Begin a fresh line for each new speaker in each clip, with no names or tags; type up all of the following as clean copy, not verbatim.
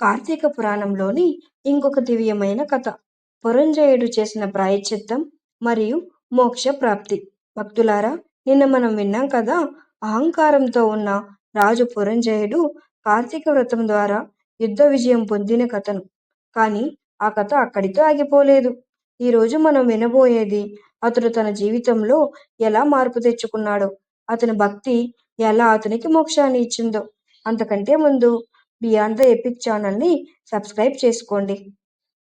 కార్తీక పురాణంలోని ఇంకొక దివ్యమైన కథ. పురంజయుడు చేసిన ప్రాయశ్చిత్తం మరియు మోక్ష ప్రాప్తి. భక్తులారా, నిన్న మనం విన్నాం కదా, అహంకారంతో ఉన్న రాజు పురంజయుడు కార్తీక వ్రతం ద్వారా యుద్ధ విజయం పొందిన కథను. కానీ ఆ కథ అక్కడితో ఆగిపోలేదు. ఈరోజు మనం వినబోయేది అతడు తన జీవితంలో ఎలా మార్పు తెచ్చుకున్నాడో, అతని భక్తి ఎలా అతనికి మోక్షాన్ని ఇచ్చిందో. అంతకంటే ముందు బియాండ్ ద ఎపిక్ ఛానల్ని సబ్స్క్రైబ్ చేసుకోండి.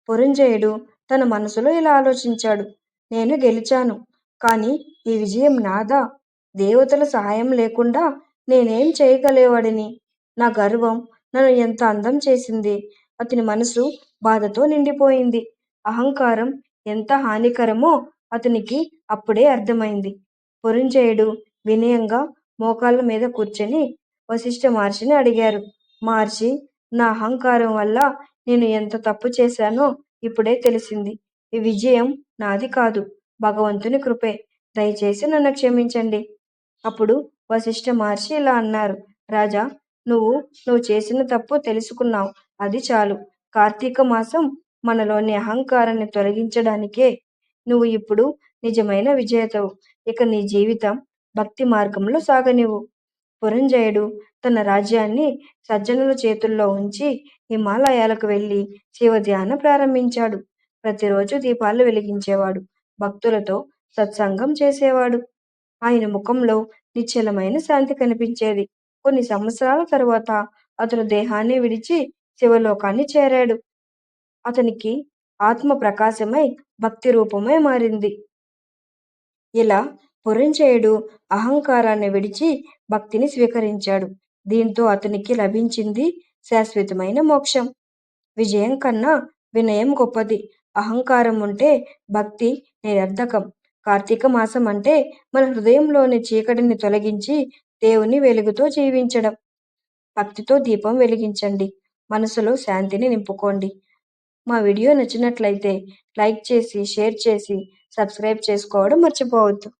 పురంజయుడు తన మనసులో ఇలా ఆలోచించాడు. నేను గెలిచాను, కానీ ఈ విజయం నాదా? దేవతల సహాయం లేకుండా నేనేం చేయగలేవాడిని? నా గర్వం నన్ను ఎంత అందం చేసింది. అతని మనసు బాధతో నిండిపోయింది. అహంకారం ఎంత హానికరమో అతనికి అప్పుడే అర్థమైంది. పురంజయుడు వినయంగా మోకాళ్ళ మీద కూర్చొని వశిష్ఠ మహర్షిని అడిగారు. మహర్షి, నా అహంకారం వల్ల నేను ఎంత తప్పు చేశానో ఇప్పుడే తెలిసింది. ఈ విజయం నాది కాదు, భగవంతుని కృపే. దయచేసి నన్ను క్షమించండి. అప్పుడు వశిష్ఠ మహర్షి ఇలా అన్నారు. రాజా, నువ్వు చేసిన తప్పు తెలుసుకున్నావు, అది చాలు. కార్తీక మాసం మనలోని అహంకారాన్ని తొలగించడానికే. నువ్వు ఇప్పుడు నిజమైన విజేతవు. ఇక నీ జీవితం భక్తి మార్గంలో సాగనివ్వు. పురంజయుడు తన రాజ్యాన్ని సజ్జనుల చేతుల్లో ఉంచి హిమాలయాలకు వెళ్ళి శివ ధ్యానం ప్రారంభించాడు. ప్రతిరోజు దీపాలు వెలిగించేవాడు, భక్తులతో సత్సంగం చేసేవాడు. ఆయన ముఖంలో నిశ్చలమైన శాంతి కనిపించేది. కొన్ని సంవత్సరాల తరువాత అతను దేహాన్ని విడిచి శివలోకాన్ని చేరాడు. అతనికి ఆత్మ ప్రకాశమై భక్తి రూపమై మారింది. ఇలా పురంజయుడు అహంకారాన్ని విడిచి భక్తిని స్వీకరించాడు. దీంతో అతనికి లభించింది శాశ్వతమైన మోక్షం. విజయం కన్నా వినయం గొప్పది. అహంకారం ఉంటే భక్తి నిరర్ధకం. కార్తీక మాసం అంటే మన హృదయంలోని చీకటిని తొలగించి దేవుని వెలుగుతో జీవించడం. భక్తితో దీపం వెలిగించండి, మనసులో శాంతిని నింపుకోండి. మా వీడియో నచ్చినట్లయితే లైక్ చేసి, షేర్ చేసి, సబ్స్క్రైబ్ చేసుకోవడం మర్చిపోవద్దు.